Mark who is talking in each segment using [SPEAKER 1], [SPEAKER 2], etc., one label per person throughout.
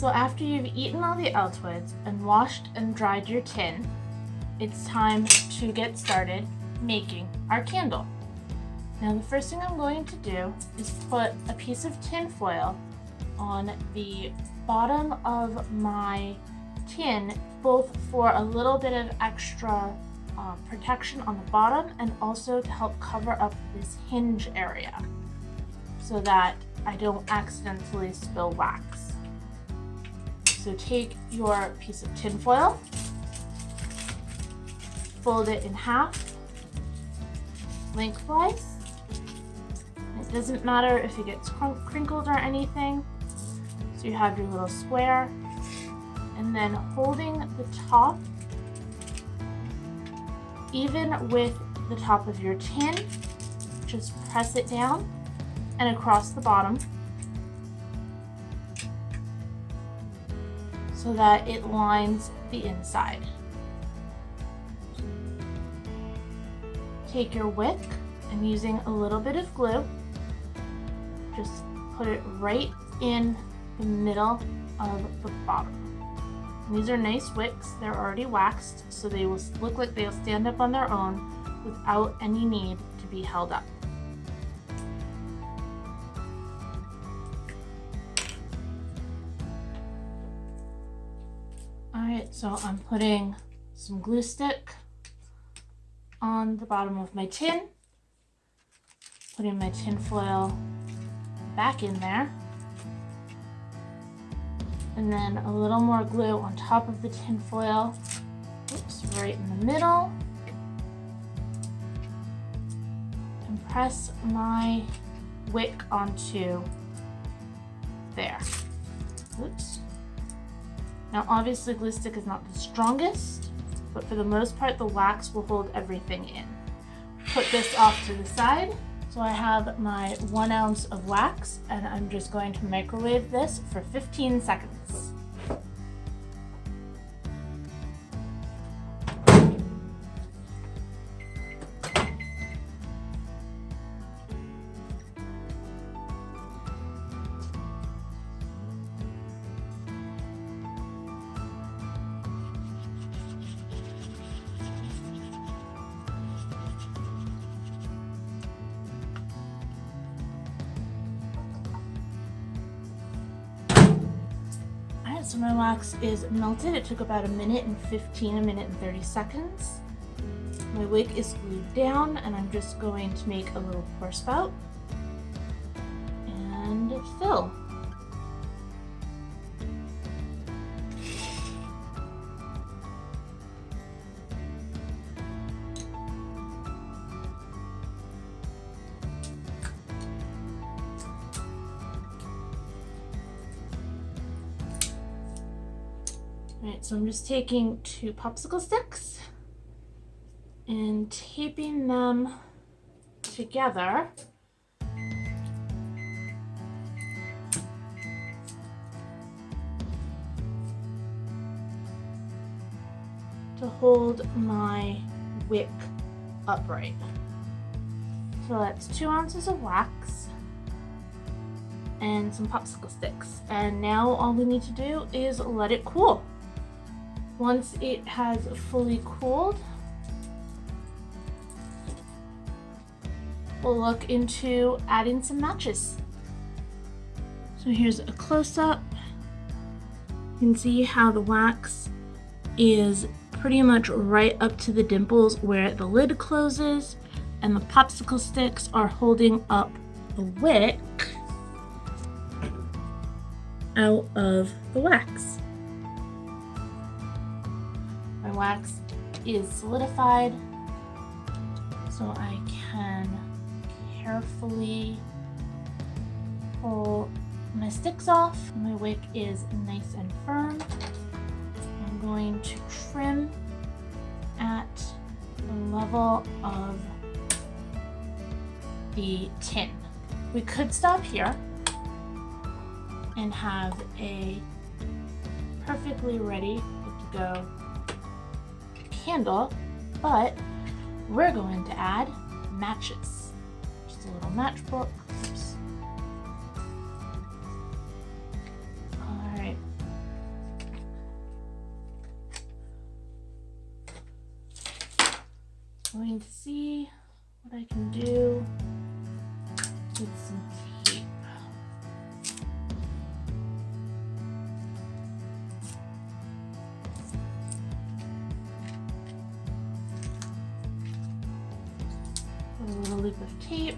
[SPEAKER 1] So after you've eaten all the Altoids and washed and dried your tin, it's time to get started making our candle. Now the first thing I'm going to do is put a piece of tin foil on the bottom of my tin, both for a little bit of extra protection on the bottom and also to help cover up this hinge area so that I don't accidentally spill wax. So take your piece of tin foil, fold it in half, lengthwise. It doesn't matter if it gets crinkled or anything. So you have your little square, and then holding the top even with the top of your tin, just press it down and across the bottom so that it lines the inside. Take your wick and using a little bit of glue, just put it right in the middle of the bottom. And these are nice wicks, they're already waxed, so they will look like they'll stand up on their own without any need to be held up. Alright, so I'm putting some glue stick on the bottom of my tin, putting my tin foil back in there, and then a little more glue on top of the tin foil, right in the middle, and press my wick onto there. Oops. Now obviously glue stick is not the strongest, but for the most part the wax will hold everything in. Put this off to the side. So I have my 1 ounce of wax and I'm just going to microwave this for 15 seconds. So my wax is melted. It took about a minute and 30 seconds. My wick is glued down and I'm just going to make a little pour spout and fill. Alright, so I'm just taking 2 popsicle sticks and taping them together to hold my wick upright. So that's 2 ounces of wax and some popsicle sticks. And now all we need to do is let it cool. Once it has fully cooled, we'll look into adding some matches. So here's a close-up. You can see how the wax is pretty much right up to the dimples where the lid closes, and the popsicle sticks are holding up the wick out of the wax. My wax is solidified, so I can carefully pull my sticks off. My wick is nice and firm. I'm going to trim at the level of the tin. We could stop here and have a perfectly ready, good to go candle, but we're going to add matches. Just a little matchbook. Oops. Alright, with some tape. A little loop of tape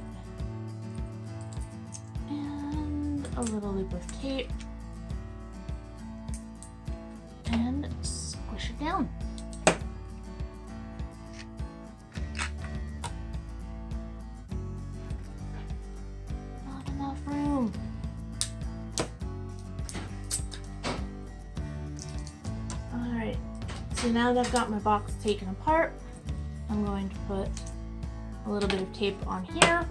[SPEAKER 1] and a little loop of tape and squish it down. Not enough room. Alright, so now that I've got my box taken apart, I'm going to put a little bit of tape on here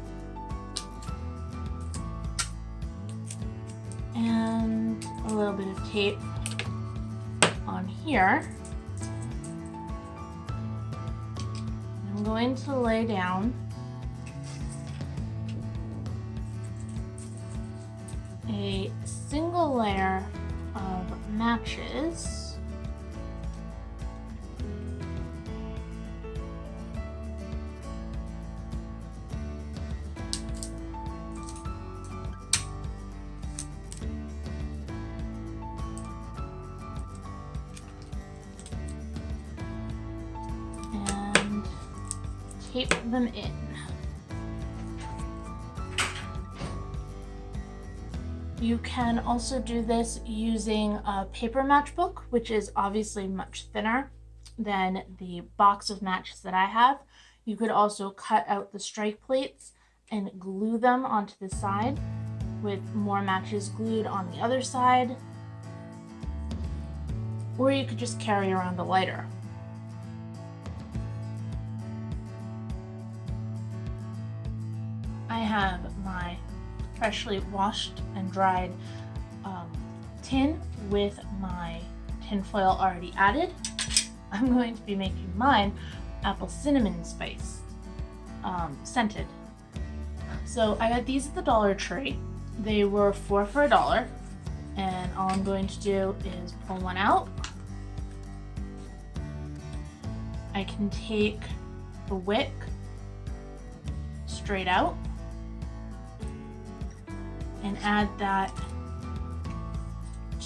[SPEAKER 1] and a little bit of tape on here. I'm going to lay down a single layer of matches. Tape them in. You can also do this using a paper matchbook, which is obviously much thinner than the box of matches that I have. You could also cut out the strike plates and glue them onto the side with more matches glued on the other side. Or you could just carry around a lighter. I have my freshly washed and dried tin with my tin foil already added. I'm going to be making mine apple cinnamon spice scented. So I got these at the Dollar Tree. They were 4 for $1, and all I'm going to do is pull one out. I can take the wick straight out and add that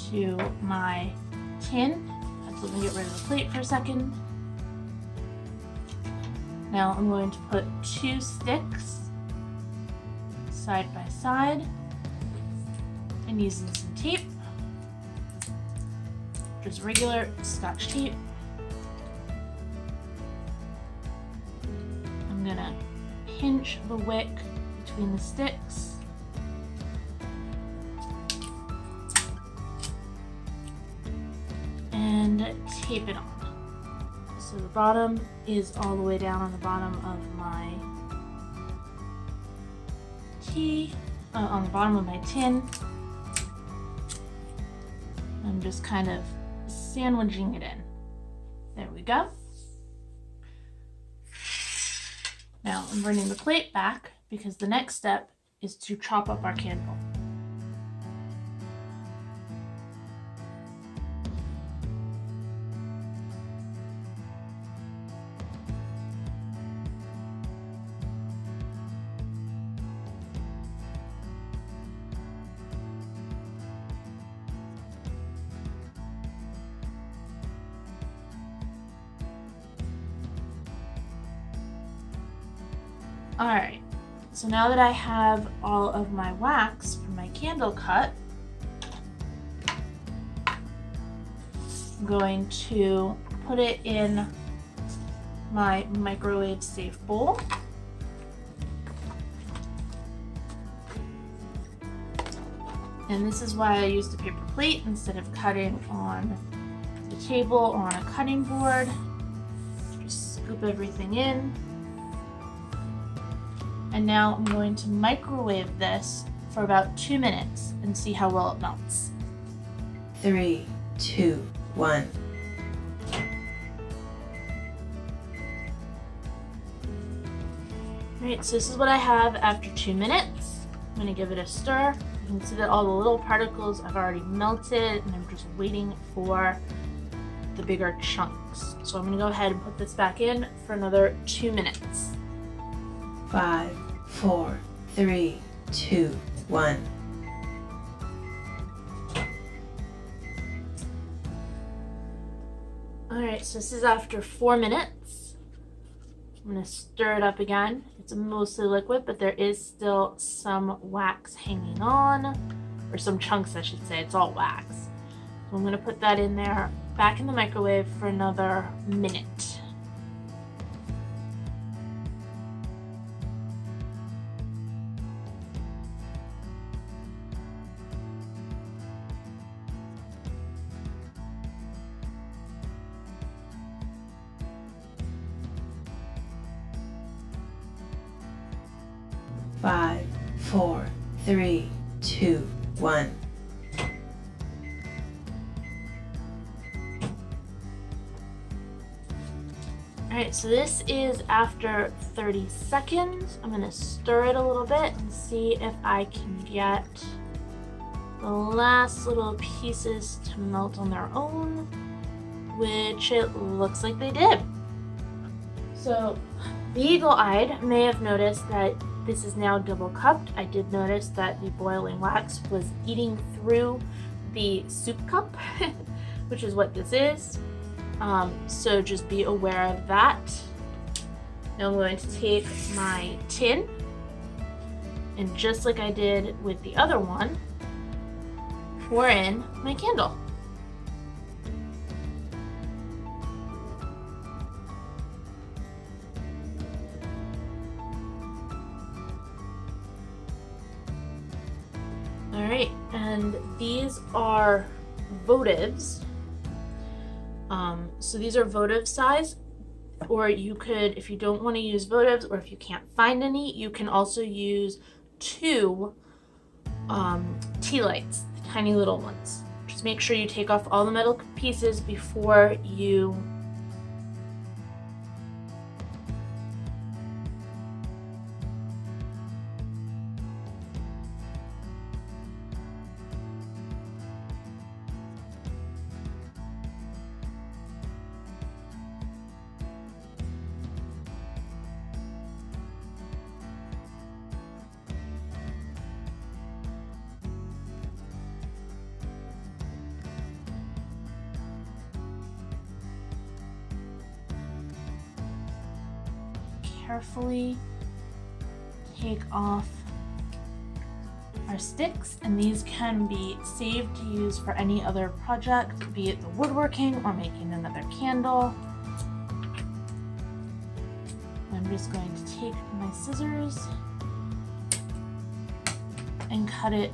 [SPEAKER 1] to my tin. Let me get rid of the plate for a second. Now I'm going to put 2 sticks side by side and using some tape, just regular Scotch tape. I'm gonna pinch the wick between the sticks and tape it on. So the bottom is all the way down on the bottom of my on the bottom of my tin. I'm just kind of sandwiching it in. There we go. Now I'm bringing the plate back because the next step is to chop up our candle. Alright, so now that I have all of my wax for my candle cut, I'm going to put it in my microwave safe bowl. And this is why I used a paper plate instead of cutting on the table or on a cutting board. Just scoop everything in. And now I'm going to microwave this for about 2 minutes and see how well it melts.
[SPEAKER 2] 3, 2, 1.
[SPEAKER 1] Alright, so this is what I have after 2 minutes. I'm going to give it a stir. You can see that all the little particles have already melted, and I'm just waiting for the bigger chunks. So I'm going to go ahead and put this back in for another 2 minutes.
[SPEAKER 2] 5, 4, 3, 2, 1.
[SPEAKER 1] Alright, so this is after 4 minutes. I'm going to stir it up again. It's mostly liquid, but there is still some wax hanging on, or some chunks I should say. It's all wax. So I'm going to put that in there, back in the microwave for another minute.
[SPEAKER 2] Five, 4, 3, 2, 1.
[SPEAKER 1] Alright, so this is after 30 seconds. I'm going to stir it a little bit and see if I can get the last little pieces to melt on their own, which it looks like they did. So the eagle-eyed may have noticed that this is now double cupped. I did notice that the boiling wax was eating through the soup cup, which is what this is. So just be aware of that. Now I'm going to take my tin, and just like I did with the other one, pour in my candle. Alright, and these are votives. So these are votive size, or you could, if you don't want to use votives, or if you can't find any, you can also use 2 tea lights, the tiny little ones. Just make sure you take off all the metal pieces before you carefully take off our sticks, and these can be saved to use for any other project, be it the woodworking or making another candle. I'm just going to take my scissors and cut it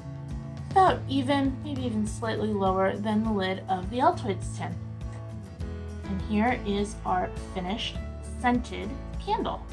[SPEAKER 1] about even, maybe even slightly lower than the lid of the Altoids tin. And here is our finished scented candle.